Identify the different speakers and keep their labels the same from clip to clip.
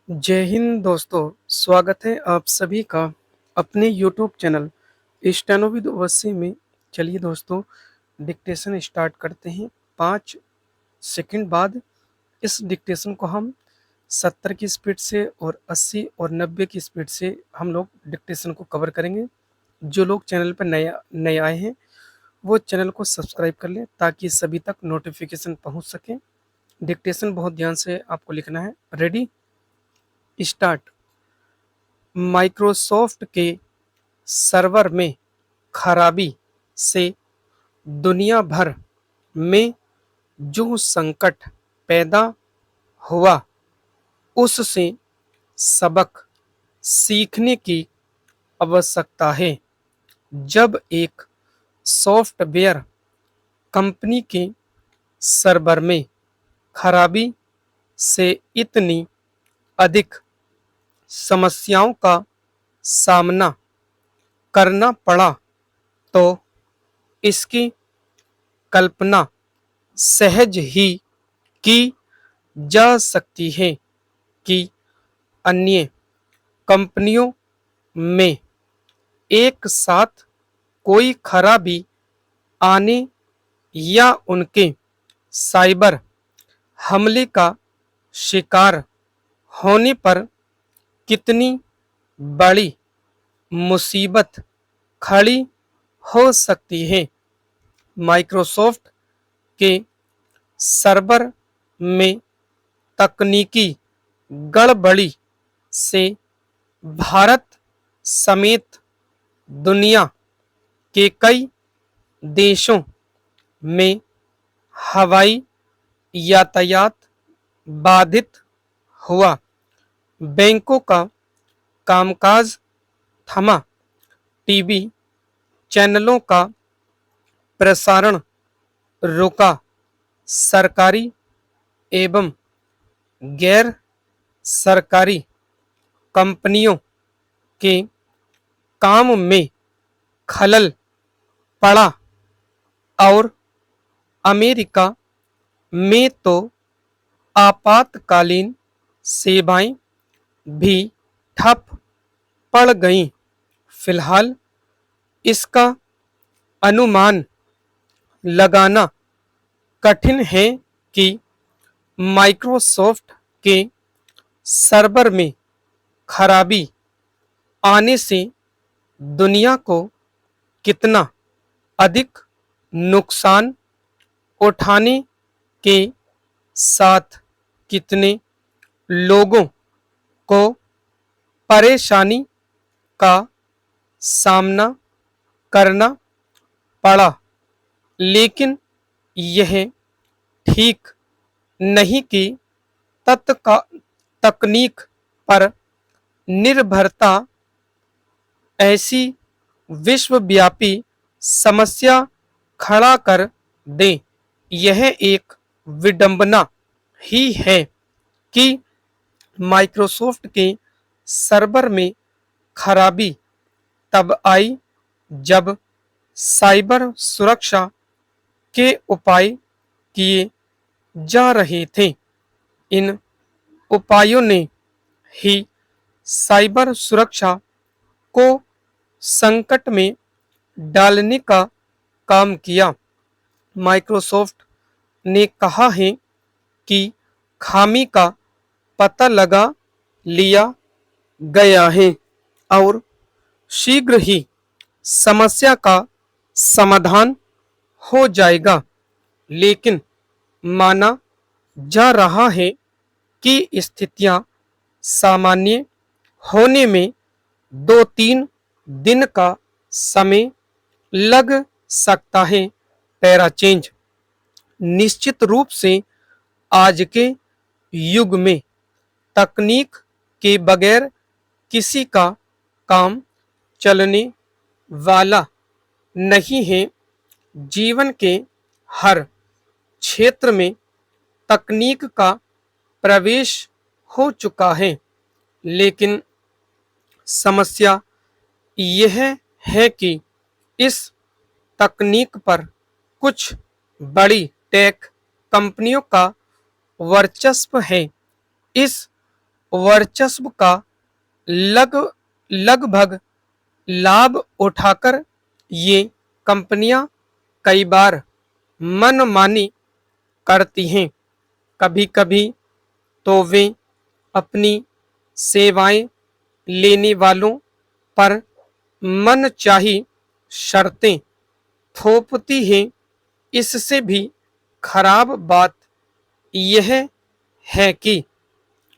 Speaker 1: जय हिंद दोस्तों। स्वागत है आप सभी का अपने YouTube channel steno with Owaisi में। चलिए दोस्तों, डिक्टेशन स्टार्ट करते हैं। 5 सेकंड बाद इस डिक्टेशन को हम 70 की स्पीड से और 80 और 90 की स्पीड से हम लोग डिक्टेशन को कवर करेंगे। जो लोग चैनल पर नए आए हैं वो चैनल को सब्सक्राइब कर लें ताकि सभी तक नोटिफिकेशन पहुंच सके। डिक्टेशन बहुत ध्यान से आपको लिखना है। Ready, start. माइक्रोसॉफ्ट के सर्वर में खराबी से दुनिया भर में जो संकट पैदा हुआ उससे सबक सीखने की आवश्यकता है। जब एक सॉफ्टवेयर कंपनी के सर्वर में खराबी से इतनी अधिक समस्याओं का सामना करना पड़ा तो इसकी कल्पना सहज ही की जा सकती है कि अन्य कंपनियों में एक साथ कोई खराबी आने या उनके साइबर हमले का शिकार होने पर कितनी बड़ी मुसीबत खड़ी हो सकती है। माइक्रोसॉफ्ट के सर्वर में तकनीकी गड़बड़ी से भारत समेत दुनिया के कई देशों में हवाई यातायात बाधित हुआ, बैंकों का कामकाज थमा, टीवी चैनलों का प्रसारण रुका, सरकारी एवं गैर सरकारी कंपनियों के काम में खलल पड़ा और अमेरिका में तो आपातकालीन सेवाएं भी ठप पड़ गईं। फिलहाल इसका अनुमान लगाना कठिन है कि माइक्रोसॉफ्ट के सर्वर में खराबी आने से दुनिया को कितना अधिक नुकसान उठाने के साथ कितने लोगों को परेशानी का सामना करना पड़ा। लेकिन यह ठीक नहीं कि तत्का तकनीक पर निर्भरता ऐसी विश्वव्यापी समस्या खड़ा कर दे। यह एक विडंबना ही है कि माइक्रोसॉफ्ट के सर्वर में खराबी तब आई जब साइबर सुरक्षा के उपाय किए जा रहे थे। इन उपायों ने ही साइबर सुरक्षा को संकट में डालने का काम किया। माइक्रोसॉफ्ट ने कहा है कि खामी का पता लगा लिया गया है और शीघ्र ही समस्या का समाधान हो जाएगा। लेकिन माना जा रहा है कि स्थितियां सामान्य होने में 2-3 दिन का समय लग सकता है। Para change. निश्चित रूप से आज के युग में तकनीक के बगैर किसी का काम चलने वाला नहीं है। जीवन के हर क्षेत्र में तकनीक का प्रवेश हो चुका है। लेकिन समस्या यह है कि इस तकनीक पर कुछ बड़ी टेक कंपनियों का वर्चस्व है। इस वर्चस्व का लग लगभग लाभ उठाकर ये कंपनियां कई बार मनमानी करती हैं। कभी कभी तो वे अपनी सेवाएं लेने वालों पर मनचाही शर्तें थोपती हैं। इससे भी खराब बात यह है कि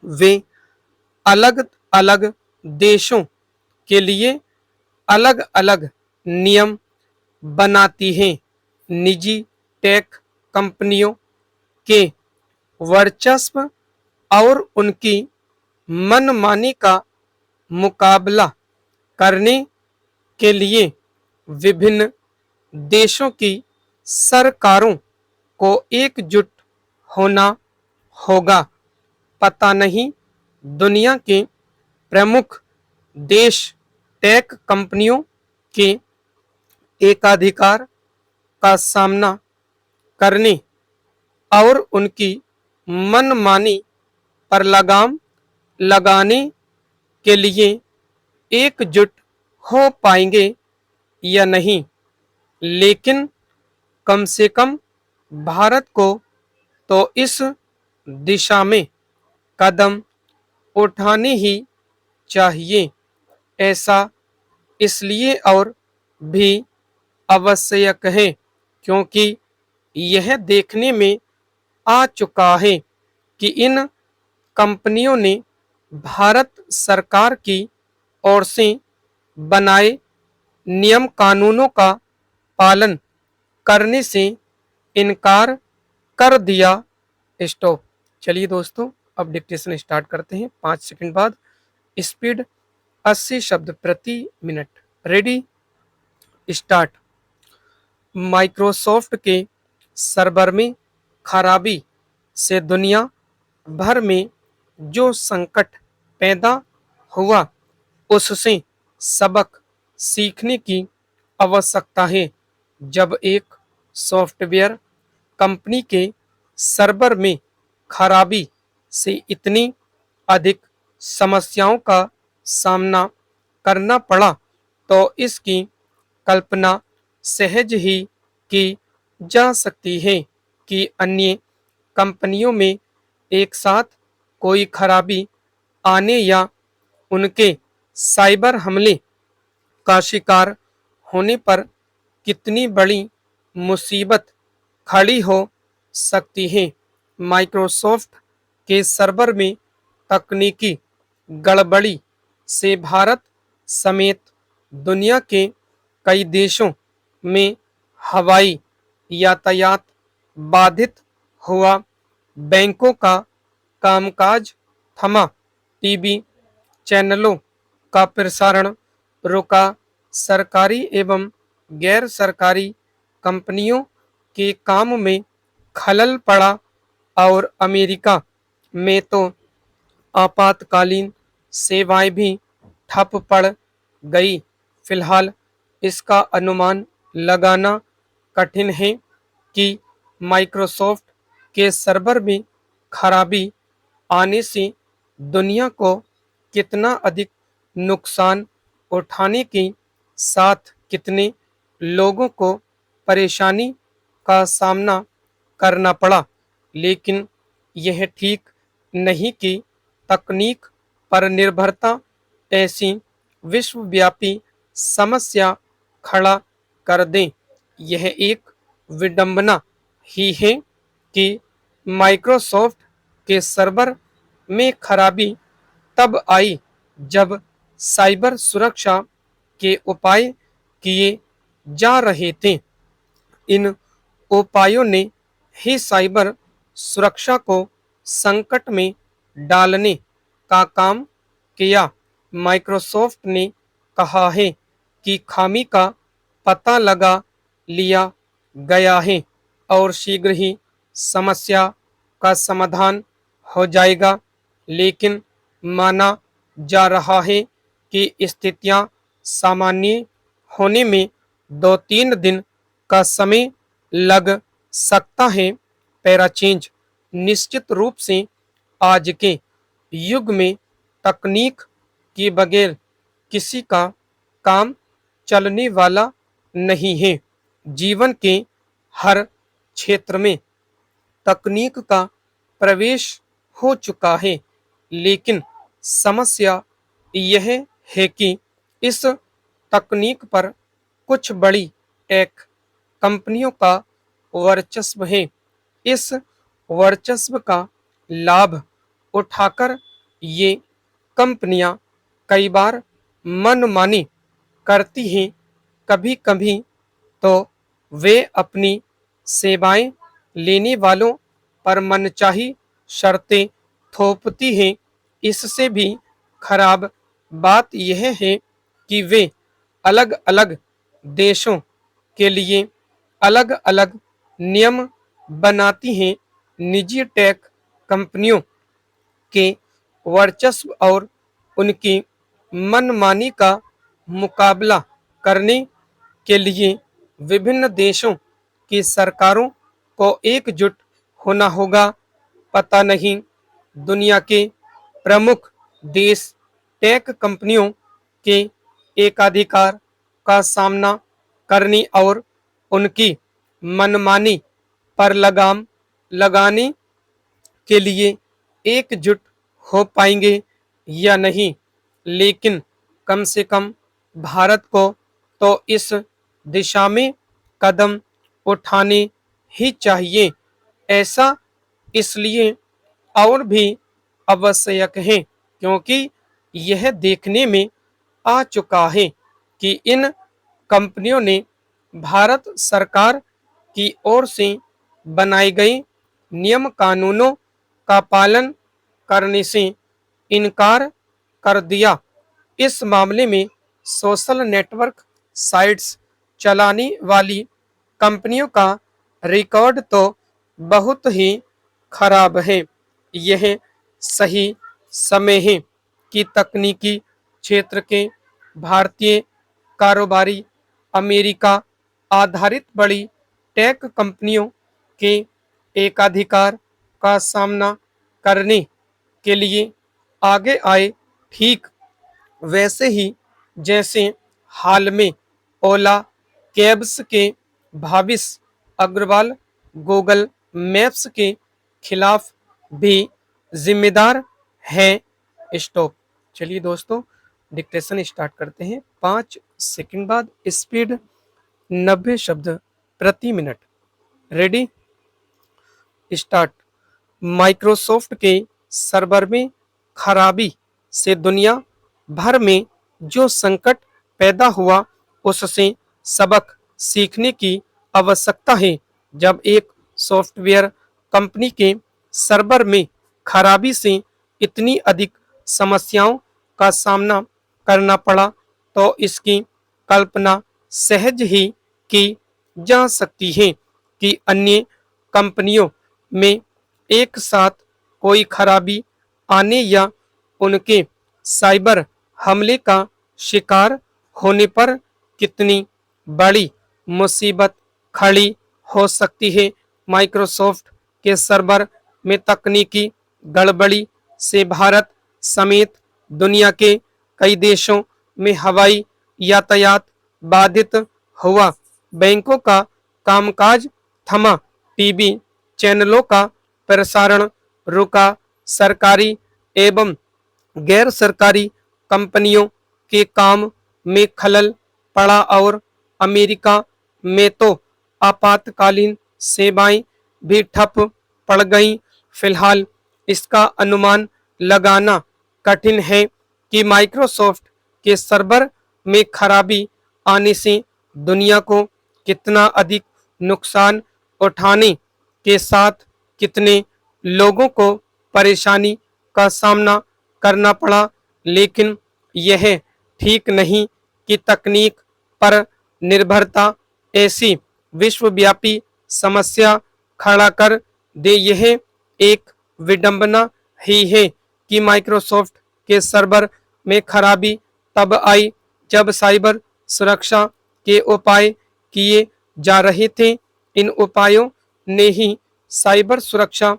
Speaker 1: वे अलग अलग देशों के लिए अलग अलग नियम बनाती हैं। निजी टेक कंपनियों के वर्चस्व और उनकी मनमानी का मुकाबला करने के लिए विभिन्न देशों की सरकारों को एकजुट होना होगा। पता नहीं दुनिया के प्रमुख देश टेक कंपनियों के एकाधिकार का सामना करने और उनकी मनमानी पर लगाम लगाने के लिए एकजुट हो पाएंगे या नहीं। लेकिन कम से कम भारत को तो इस दिशा में कदम उठाने ही चाहिए। ऐसा इसलिए और भी आवश्यक है क्योंकि यह देखने में आ चुका है कि इन कंपनियों ने भारत सरकार की ओर से बनाए नियम कानूनों का पालन करने से इनकार कर दिया। स्टॉप। चलिए दोस्तों, अब डिक्टेशन स्टार्ट करते हैं। 5 सेकंड बाद। स्पीड 80 शब्द प्रति मिनट। Ready, start. माइक्रोसॉफ्ट के सर्वर में खराबी से दुनिया भर में जो संकट पैदा हुआ उससे सबक सीखने की आवश्यकता है। जब एक सॉफ्टवेयर कंपनी के सर्वर में खराबी से इतनी अधिक समस्याओं का सामना करना पड़ा तो इसकी कल्पना सहज ही की जा सकती है कि अन्य कंपनियों में एक साथ कोई खराबी आने या उनके साइबर हमले का शिकार होने पर कितनी बड़ी मुसीबत खड़ी हो सकती है। माइक्रोसॉफ्ट के सर्वर में तकनीकी गड़बड़ी से भारत समेत दुनिया के कई देशों में हवाई यातायात बाधित हुआ, बैंकों का कामकाज थमा, टीवी चैनलों का प्रसारण रुका, सरकारी एवं गैर सरकारी कंपनियों के काम में खलल पड़ा और अमेरिका में तो आपातकालीन सेवाएं भी ठप पड़ गई। फिलहाल इसका अनुमान लगाना कठिन है कि माइक्रोसॉफ्ट के सर्वर में खराबी आने से दुनिया को कितना अधिक नुकसान उठाने के साथ कितने लोगों को परेशानी का सामना करना पड़ा। लेकिन यह ठीक नहीं कि तकनीक पर निर्भरता ऐसी विश्वव्यापी समस्या खड़ा कर दें। यह एक विडंबना ही है कि माइक्रोसॉफ्ट के सर्वर में खराबी तब आई जब साइबर सुरक्षा के उपाय किए जा रहे थे। इन उपायों ने ही साइबर सुरक्षा को संकट में डालने का काम किया। माइक्रोसॉफ्ट ने कहा है कि खामी का पता लगा लिया गया है और शीघ्र ही समस्या का समाधान हो जाएगा। लेकिन माना जा रहा है कि स्थितियां सामान्य होने में 2-3 दिन का समय लग सकता है। पैराचेंज निश्चित रूप से आज के युग में तकनीक के बगैर किसी का काम चलने वाला नहीं है। जीवन के हर क्षेत्र में तकनीक का प्रवेश हो चुका है, लेकिन समस्या यह है कि इस तकनीक पर कुछ बड़ी टेक कंपनियों का वर्चस्व है। इस वर्चस्व का लाभ उठाकर ये कंपनियां कई बार मनमानी करती हैं। कभी कभी तो वे अपनी सेवाएं लेने वालों पर मनचाही शर्तें थोपती हैं। इससे भी खराब बात यह है कि वे अलग अलग देशों के लिए अलग अलग नियम बनाती हैं। निजी टेक कंपनियों के वर्चस्व और उनकी मनमानी का मुकाबला करने के लिए विभिन्न देशों की सरकारों को एकजुट होना होगा। पता नहीं दुनिया के प्रमुख देश टेक कंपनियों के एकाधिकार का सामना करने और उनकी मनमानी पर लगाम लगाने के लिए एकजुट हो पाएंगे या नहीं, लेकिन कम से कम भारत को तो इस दिशा में कदम उठाने ही चाहिए। ऐसा इसलिए और भी आवश्यक है क्योंकि यह देखने में आ चुका है कि इन कंपनियों ने भारत सरकार की ओर से बनाए गए नियम कानूनों का पालन करने से इनकार कर दिया। इस मामले में सोशल नेटवर्क साइट्स चलाने वाली कंपनियों का रिकॉर्ड तो बहुत ही खराब है। यह सही समय है कि तकनीकी क्षेत्र के भारतीय कारोबारी अमेरिका आधारित बड़ी टेक कंपनियों के एकाधिकार का सामना करने के लिए आगे आए। ठीक वैसे ही जैसे हाल में ओला कैब्स के भाविश अग्रवाल गूगल मैप्स के खिलाफ भी जिम्मेदार है। स्टॉप। चलिए दोस्तों, डिक्टेशन स्टार्ट करते हैं। 5 सेकंड बाद। स्पीड 90 शब्द प्रति मिनट। Ready, start. माइक्रोसॉफ्ट के सर्वर में खराबी से दुनिया भर में जो संकट पैदा हुआ उससे सबक सीखने की आवश्यकता है। जब एक सॉफ्टवेयर कंपनी के सर्वर में खराबी से इतनी अधिक समस्याओं का सामना करना पड़ा तो इसकी कल्पना सहज ही की जा सकती है कि अन्य कंपनियों में एक साथ कोई खराबी आने या उनके साइबर हमले का शिकार होने पर कितनी बड़ी मुसीबत खड़ी हो सकती है। माइक्रोसॉफ्ट के सर्वर में तकनीकी गड़बड़ी से भारत समेत दुनिया के कई देशों में हवाई यातायात बाधित हुआ, बैंकों का कामकाज थमा, टीवी चैनलों का प्रसारण रुका, सरकारी एवं गैर सरकारी कंपनियों के काम में खलल पड़ा और अमेरिका में तो आपातकालीन सेवाएं भी ठप पड़ गईं। फिलहाल इसका अनुमान लगाना कठिन है कि माइक्रोसॉफ्ट के सर्वर में खराबी आने से दुनिया को कितना अधिक नुकसान उठाने के साथ कितने लोगों को परेशानी का सामना करना पड़ा। लेकिन यह ठीक नहीं कि तकनीक पर निर्भरता ऐसी विश्वव्यापी समस्या खड़ा कर दे। यह एक विडंबना ही है कि माइक्रोसॉफ्ट के सर्वर में खराबी तब आई जब साइबर सुरक्षा के उपाय किए जा रहे थे। इन उपायों ने ही साइबर सुरक्षा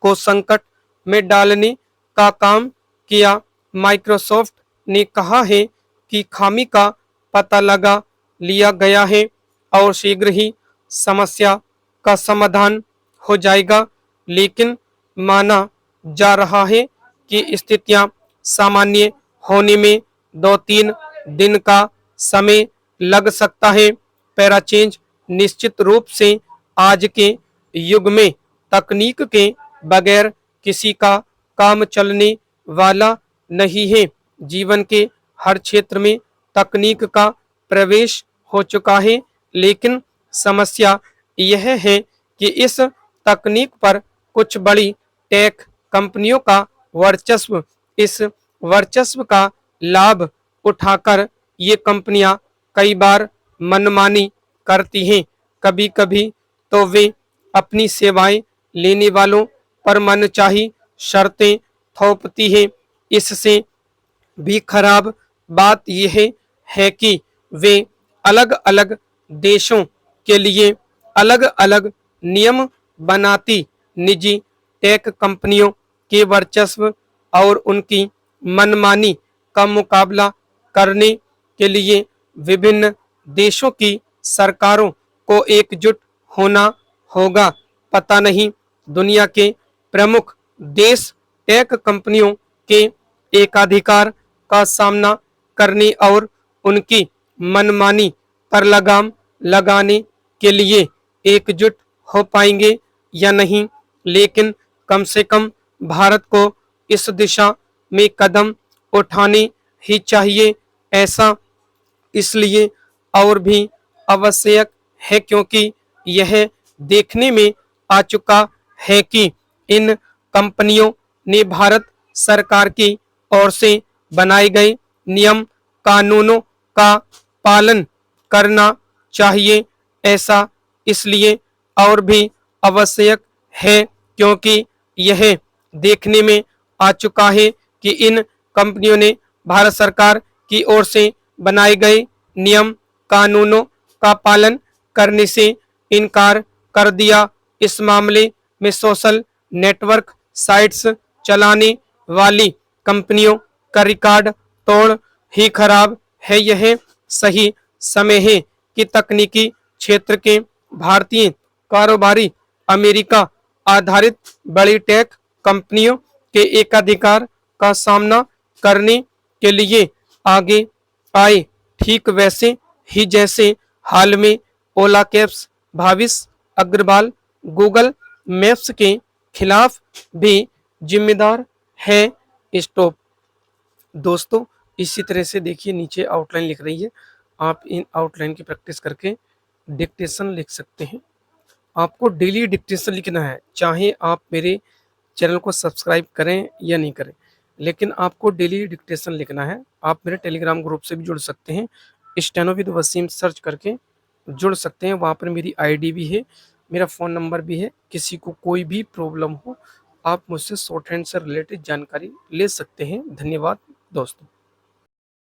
Speaker 1: को संकट में डालने का काम किया। माइक्रोसॉफ्ट ने कहा है कि खामी का पता लगा लिया गया है और शीघ्र ही समस्या का समाधान हो जाएगा, लेकिन माना जा रहा है कि स्थितियां सामान्य होने में 2-3 दिन का समय लग सकता है। पैराचेंज निश्चित रूप से आज के युग में तकनीक के बगैर किसी का काम चलने वाला नहीं है। जीवन के हर क्षेत्र में तकनीक का प्रवेश हो चुका है, लेकिन समस्या यह है कि इस तकनीक पर कुछ बड़ी टेक कंपनियों का वर्चस्व, इस वर्चस्व का लाभ उठाकर ये कंपनियां कई बार मनमानी करती हैं। कभी कभी तो वे अपनी सेवाएं लेने वालों पर मनचाही शर्तें थोपती हैं। इससे भी खराब बात यह है कि वे अलग अलग देशों के लिए अलग अलग नियम बनाती। निजी टेक कंपनियों के वर्चस्व और उनकी मनमानी का मुकाबला करने के लिए विभिन्न देशों की सरकारों को एकजुट होना होगा। पता नहीं दुनिया के प्रमुख देश टेक कंपनियों के एकाधिकार का सामना करने और उनकी मनमानी पर लगाम लगाने के लिए एकजुट हो पाएंगे या नहीं, लेकिन कम से कम भारत को इस दिशा में कदम उठाने ही चाहिए। ऐसा इसलिए और भी आवश्यक है क्योंकि यह देखने में आ चुका है कि इन कंपनियों ने भारत सरकार की ओर से बनाए गए नियम कानूनों का पालन करना चाहिए। ऐसा इसलिए और भी आवश्यक है क्योंकि यह देखने में आ चुका है कि इन कंपनियों ने भारत सरकार की ओर से बनाए गए नियम कानूनों का पालन करने से इनकार कर दिया। इस मामले में सोशल नेटवर्क साइट्स चलाने वाली कंपनियों का रिकॉर्ड तोड़ ही खराब है। यह सही समय है कि तकनीकी क्षेत्र के भारतीय कारोबारी अमेरिका आधारित बड़ी टेक कंपनियों के एकाधिकार का सामना करने के लिए आगे आए, ठीक वैसे ही जैसे हाल में Ola cabs, Bhavish Aggarwal Google Maps के खिलाफ भी जिम्मेदार है। स्टॉप। दोस्तों, इसी तरह से देखिए नीचे आउटलाइन लिख रही है, आप इन आउटलाइन की प्रैक्टिस करके डिक्टेशन लिख सकते हैं। आपको डेली डिक्टेशन लिखना है, चाहे आप मेरे चैनल को सब्सक्राइब करें या नहीं करें, लेकिन आपको डेली डिक्टेशन लिखना है। आप मेरे टेलीग्राम ग्रुप से भी जुड़ सकते हैं, स्टेनो विद वसीम सर्च करके जुड़ सकते हैं। वहाँ पर मेरी आईडी भी है, मेरा फ़ोन नंबर भी है। किसी को कोई भी प्रॉब्लम हो, आप मुझसे शॉर्ट हैंड से रिलेटेड जानकारी ले सकते हैं। धन्यवाद दोस्तों।